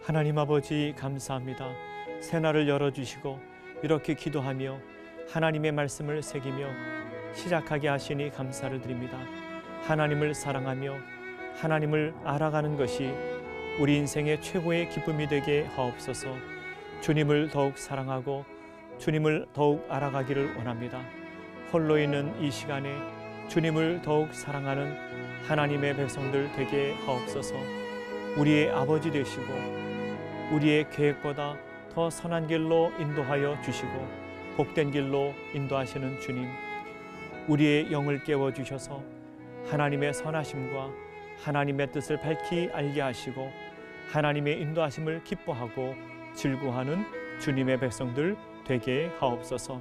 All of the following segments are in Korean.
하나님 아버지 감사합니다. 새날을 열어주시고 이렇게 기도하며 하나님의 말씀을 새기며 시작하게 하시니 감사를 드립니다. 하나님을 사랑하며 하나님을 알아가는 것이 우리 인생의 최고의 기쁨이 되게 하옵소서. 주님을 더욱 사랑하고 주님을 더욱 알아가기를 원합니다. 홀로 있는 이 시간에 주님을 더욱 사랑하는 하나님의 백성들 되게 하옵소서. 우리의 아버지 되시고 우리의 계획보다 더 선한 길로 인도하여 주시고 복된 길로 인도하시는 주님, 우리의 영을 깨워주셔서 하나님의 선하심과 하나님의 뜻을 밝히 알게 하시고 하나님의 인도하심을 기뻐하고 즐거워하는 주님의 백성들 되게 하옵소서.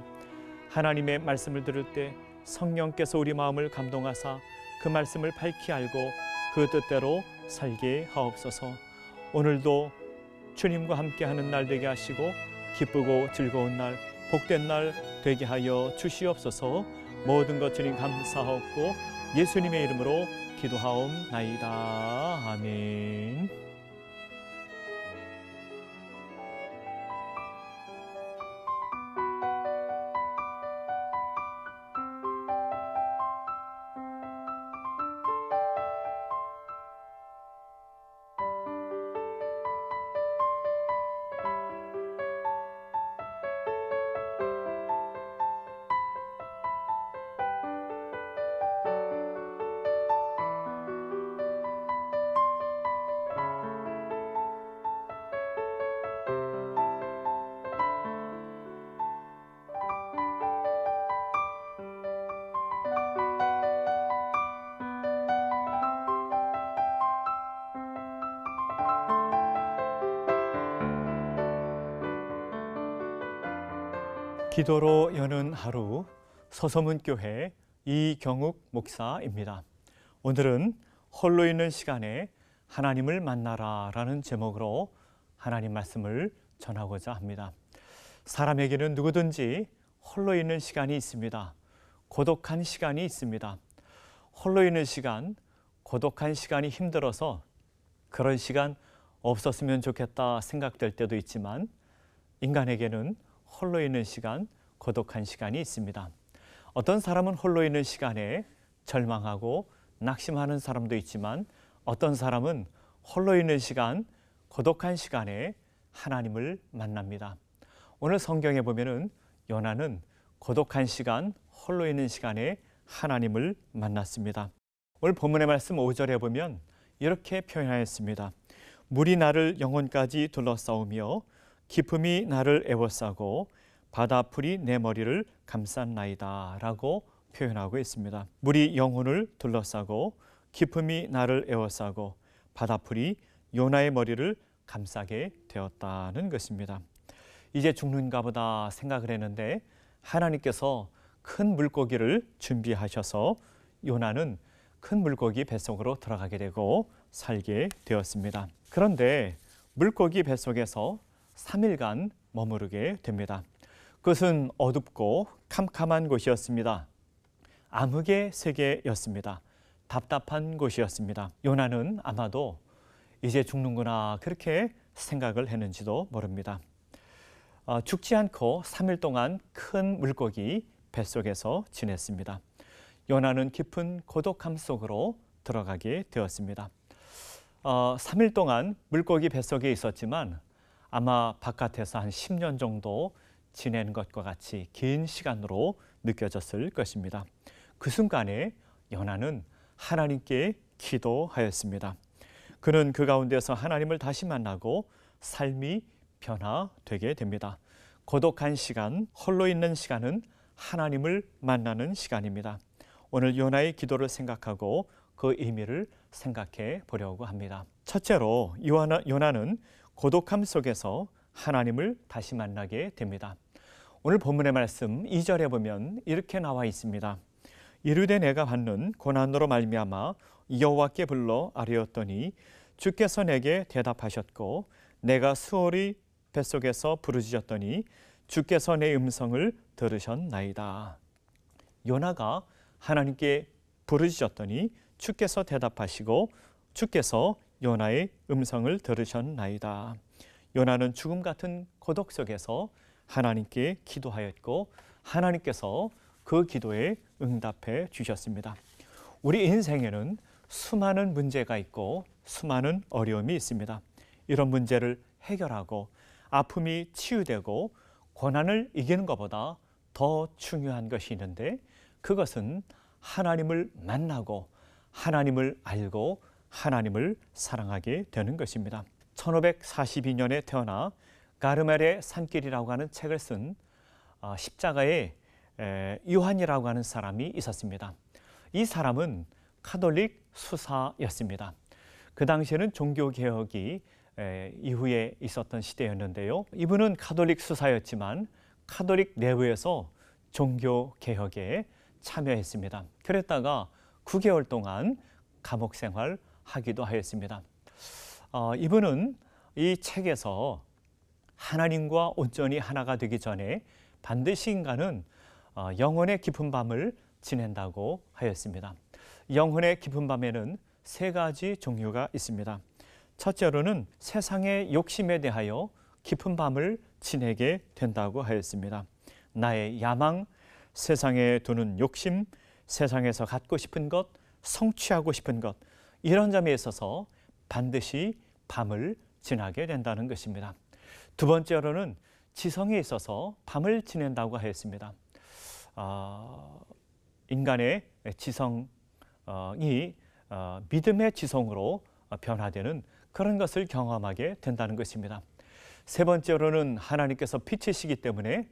하나님의 말씀을 들을 때 성령께서 우리 마음을 감동하사 그 말씀을 밝히 알고 그 뜻대로 살게 하옵소서. 오늘도 주님과 함께하는 날 되게 하시고 기쁘고 즐거운 날, 복된 날 되게 하여 주시옵소서. 모든 것 주님 감사하옵고 예수님의 이름으로 기도하옵나이다. 아멘. 기도로 여는 하루, 서서문교회 이경욱 목사입니다. 오늘은 홀로 있는 시간에 하나님을 만나라 라는 제목으로 하나님 말씀을 전하고자 합니다. 사람에게는 누구든지 홀로 있는 시간이 있습니다. 고독한 시간이 있습니다. 홀로 있는 시간, 고독한 시간이 힘들어서 그런 시간 없었으면 좋겠다 생각될 때도 있지만 인간에게는 홀로 있는 시간, 고독한 시간이 있습니다. 어떤 사람은 홀로 있는 시간에 절망하고 낙심하는 사람도 있지만 어떤 사람은 홀로 있는 시간, 고독한 시간에 하나님을 만납니다. 오늘 성경에 보면은 요나는 고독한 시간, 홀로 있는 시간에 하나님을 만났습니다. 오늘 본문의 말씀 5절에 보면 이렇게 표현하였습니다. 물이 나를 영혼까지 둘러싸우며 기품이 나를 에워싸고 바다풀이 내 머리를 감쌌나이다 라고 표현하고 있습니다. 물이 영혼을 둘러싸고 기품이 나를 에워싸고 바다풀이 요나의 머리를 감싸게 되었다는 것입니다. 이제 죽는가 보다 생각을 했는데 하나님께서 큰 물고기를 준비하셔서 요나는 큰 물고기 뱃속으로 들어가게 되고 살게 되었습니다. 그런데 물고기 뱃속에서 3일간 머무르게 됩니다. 그것은 어둡고 캄캄한 곳이었습니다. 암흑의 세계였습니다. 답답한 곳이었습니다. 요나는 아마도 이제 죽는구나 그렇게 생각을 했는지도 모릅니다. 죽지 않고 3일 동안 큰 물고기 뱃속에서 지냈습니다. 요나는 깊은 고독함 속으로 들어가게 되었습니다. 3일 동안 물고기 뱃속에 있었지만 아마 바깥에서 한 10년 정도 지낸 것과 같이 긴 시간으로 느껴졌을 것입니다. 그 순간에 요나는 하나님께 기도하였습니다. 그는 그 가운데서 하나님을 다시 만나고 삶이 변화되게 됩니다. 고독한 시간, 홀로 있는 시간은 하나님을 만나는 시간입니다. 오늘 요나의 기도를 생각하고 그 의미를 생각해 보려고 합니다. 첫째로 요나는 고독함 속에서 하나님을 다시 만나게 됩니다. 오늘 본문의 말씀 2절에 보면 이렇게 나와 있습니다. 이르되 내가 받는 고난으로 말미암아 여호와께 불러 아뢰었더니 주께서 내게 대답하셨고 내가 수월히 뱃속에서 부르짖었더니 주께서 내 음성을 들으셨나이다. 요나가 하나님께 부르짖었더니 주께서 대답하시고 주께서 요나의 음성을 들으셨나이다. 요나는 죽음 같은 고독 속에서 하나님께 기도하였고 하나님께서 그 기도에 응답해 주셨습니다. 우리 인생에는 수많은 문제가 있고 수많은 어려움이 있습니다. 이런 문제를 해결하고 아픔이 치유되고 고난을 이기는 것보다 더 중요한 것이 있는데 그것은 하나님을 만나고 하나님을 알고 하나님을 사랑하게 되는 것입니다. 1542년에 태어나 가르멜의 산길이라고 하는 책을 쓴 십자가의 요한이라고 하는 사람이 있었습니다. 이 사람은 카톨릭 수사였습니다. 그 당시에는 종교개혁이 이후에 있었던 시대였는데요. 이분은 카톨릭 수사였지만 카톨릭 내부에서 종교개혁에 참여했습니다. 그랬다가 9개월 동안 감옥 생활하기도 하였습니다. 이분은 이 책에서 하나님과 온전히 하나가 되기 전에 반드시 인간은 영혼의 깊은 밤을 지낸다고 하였습니다. 영혼의 깊은 밤에는 세 가지 종류가 있습니다. 첫째로는 세상의 욕심에 대하여 깊은 밤을 지내게 된다고 하였습니다. 나의 야망, 세상에 두는 욕심, 세상에서 갖고 싶은 것, 성취하고 싶은 것, 이런 점에 있어서 반드시 밤을 지나게 된다는 것입니다. 두 번째로는 지성에 있어서 밤을 지낸다고 하였습니다. 인간의 지성이 믿음의 지성으로 변화되는 그런 것을 경험하게 된다는 것입니다. 세 번째로는 하나님께서 빛이시기 때문에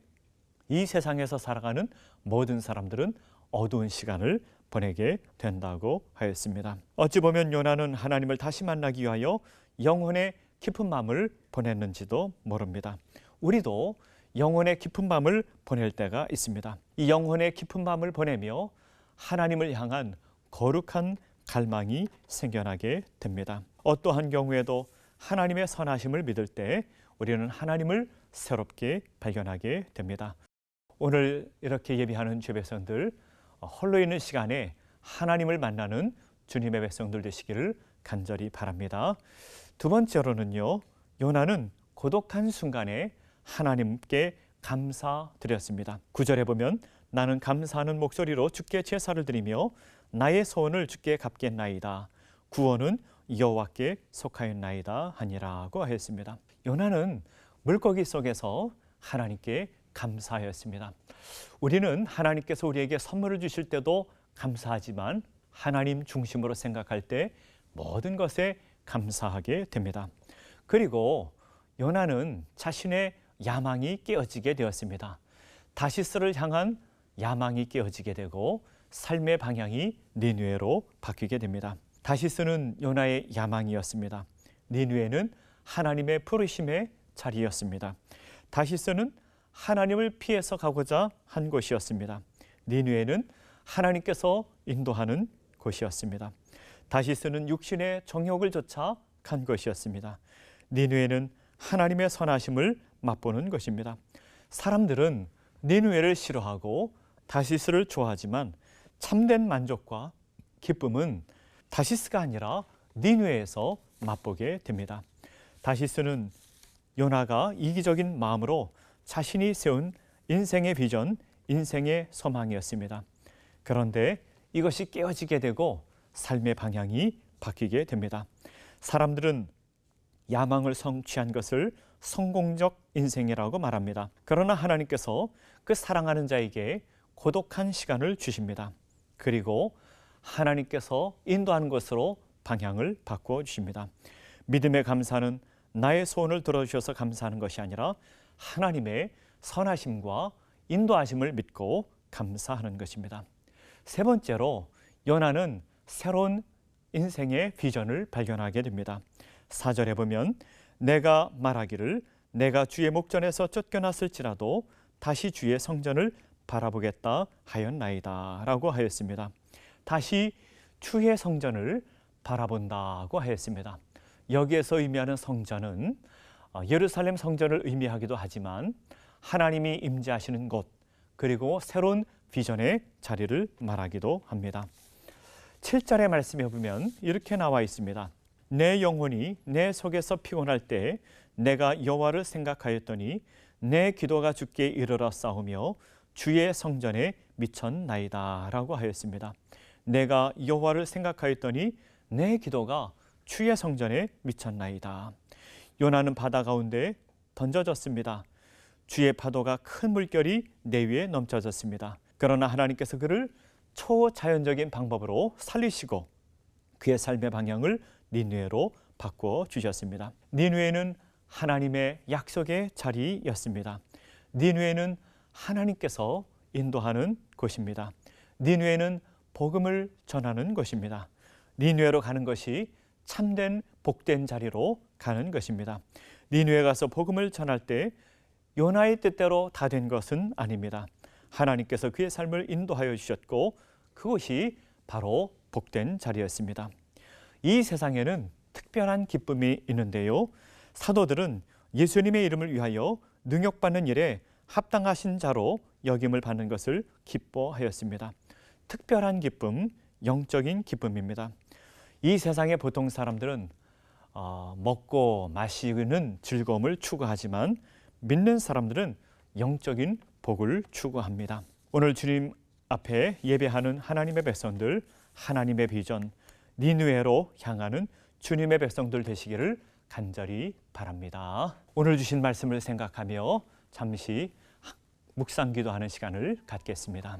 이 세상에서 살아가는 모든 사람들은 어두운 시간을 보내게 된다고 하였습니다. 어찌 보면 요나는 하나님을 다시 만나기 위하여 영혼의 깊은 밤을 보냈는지도 모릅니다. 우리도 영혼의 깊은 밤을 보낼 때가 있습니다. 이 영혼의 깊은 밤을 보내며 하나님을 향한 거룩한 갈망이 생겨나게 됩니다. 어떠한 경우에도 하나님의 선하심을 믿을 때 우리는 하나님을 새롭게 발견하게 됩니다. 오늘 이렇게 예비하는 주의 백성들, 홀로 있는 시간에 하나님을 만나는 주님의 백성들 되시기를 간절히 바랍니다. 두 번째로는요, 요나는 고독한 순간에 하나님께 감사드렸습니다. 9절에 보면 나는 감사하는 목소리로 주께 제사를 드리며 나의 소원을 주께 갚겠나이다. 구원은 여호와께 속하였나이다 하니라고 하였습니다. 요나는 물고기 속에서 하나님께 감사하였습니다. 우리는 하나님께서 우리에게 선물을 주실 때도 감사하지만 하나님 중심으로 생각할 때 모든 것에 감사하게 됩니다. 그리고 요나는 자신의 야망이 깨어지게 되었습니다. 다시스를 향한 야망이 깨어지게 되고 삶의 방향이 니느웨로 바뀌게 됩니다. 다시스는 요나의 야망이었습니다. 니느웨는 하나님의 부르심의 자리였습니다. 다시스는 하나님을 피해서 가고자 한 곳이었습니다. 니느웨는 하나님께서 인도하는 곳이었습니다. 다시스는 육신의 정욕을 쫓아 간 것이었습니다. 니느웨는 하나님의 선하심을 맛보는 것입니다. 사람들은 니느웨를 싫어하고 다시스를 좋아하지만 참된 만족과 기쁨은 다시스가 아니라 니느웨에서 맛보게 됩니다. 다시스는 요나가 이기적인 마음으로 자신이 세운 인생의 비전, 인생의 소망이었습니다. 그런데 이것이 깨어지게 되고 삶의 방향이 바뀌게 됩니다. 사람들은 야망을 성취한 것을 성공적 인생이라고 말합니다. 그러나 하나님께서 그 사랑하는 자에게 고독한 시간을 주십니다. 그리고 하나님께서 인도하는 것으로 방향을 바꿔 주십니다. 믿음의 감사는 나의 소원을 들어주셔서 감사하는 것이 아니라 하나님의 선하심과 인도하심을 믿고 감사하는 것입니다. 세 번째로 요나는 새로운 인생의 비전을 발견하게 됩니다. 4절에 보면 내가 말하기를 내가 주의 목전에서 쫓겨났을지라도 다시 주의 성전을 바라보겠다 하였나이다 라고 하였습니다. 다시 주의 성전을 바라본다고 하였습니다. 여기에서 의미하는 성전은 예루살렘 성전을 의미하기도 하지만 하나님이 임재하시는 곳, 그리고 새로운 비전의 자리를 말하기도 합니다. 7절의 말씀에 보면 이렇게 나와 있습니다. 내 영혼이 내 속에서 피곤할 때 내가 여호와를 생각하였더니 내 기도가 주께 이르러 싸우며 주의 성전에 미쳤나이다 라고 하였습니다. 내가 여호와를 생각하였더니 내 기도가 주의 성전에 미쳤나이다. 요나는 바다 가운데 던져졌습니다. 주의 파도가 큰 물결이 내 위에 넘쳐졌습니다. 그러나 하나님께서 그를 초자연적인 방법으로 살리시고 그의 삶의 방향을 니느웨로 바꿔 주셨습니다. 니느웨는 하나님의 약속의 자리였습니다. 니느웨는 하나님께서 인도하는 곳입니다. 니느웨는 복음을 전하는 곳입니다. 니느웨로 가는 것이 참된 복된 자리로 가는 것입니다. 니느웨 가서 복음을 전할 때 요나의 뜻대로 다 된 것은 아닙니다. 하나님께서 그의 삶을 인도하여 주셨고 그것이 바로 복된 자리였습니다. 이 세상에는 특별한 기쁨이 있는데요. 사도들은 예수님의 이름을 위하여 능욕받는 일에 합당하신 자로 여김을 받는 것을 기뻐하였습니다. 특별한 기쁨, 영적인 기쁨입니다. 이 세상의 보통 사람들은 먹고 마시는 즐거움을 추구하지만 믿는 사람들은 영적인 복을 추구합니다. 오늘 주님 앞에 예배하는 하나님의 백성들, 하나님의 비전, 니느웨로 향하는 주님의 백성들 되시기를 간절히 바랍니다. 오늘 주신 말씀을 생각하며 잠시 묵상 기도하는 시간을 갖겠습니다.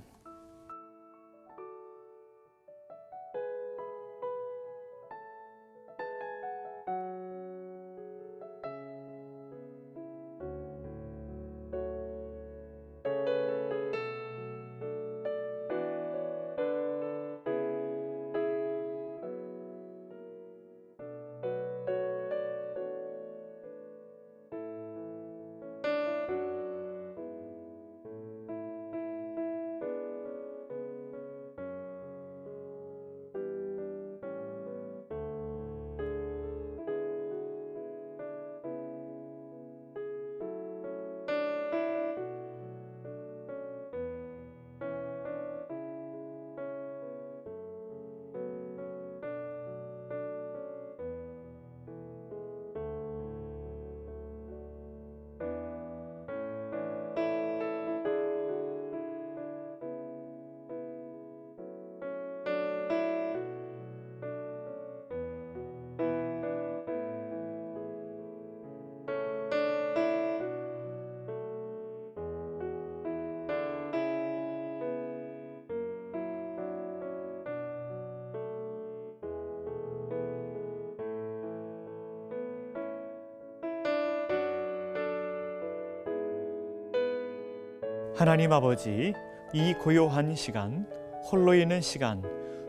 하나님 아버지, 이 고요한 시간, 홀로 있는 시간,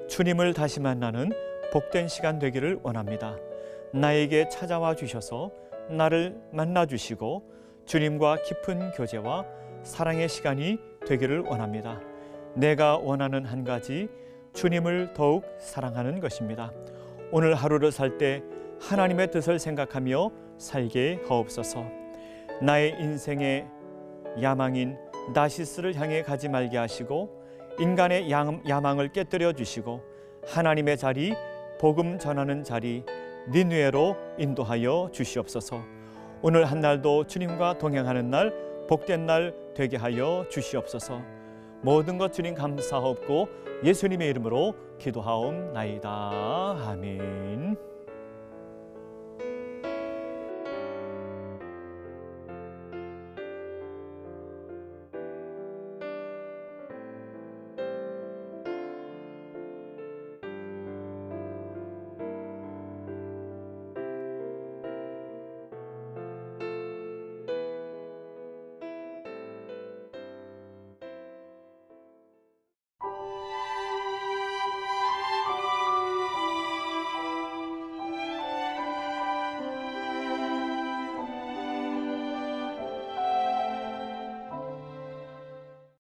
주님을 다시 만나는 복된 시간 되기를 원합니다. 나에게 찾아와 주셔서 나를 만나 주시고 주님과 깊은 교제와 사랑의 시간이 되기를 원합니다. 내가 원하는 한 가지, 주님을 더욱 사랑하는 것입니다. 오늘 하루를 살 때 하나님의 뜻을 생각하며 살게 하옵소서. 나의 인생의 야망인 나시스를 향해 가지 말게 하시고 인간의 야망을 깨뜨려 주시고 하나님의 자리, 복음 전하는 자리 니느웨로 인도하여 주시옵소서. 오늘 한 날도 주님과 동행하는 날, 복된 날 되게 하여 주시옵소서. 모든 것 주님 감사하옵고 예수님의 이름으로 기도하옵나이다. 아멘.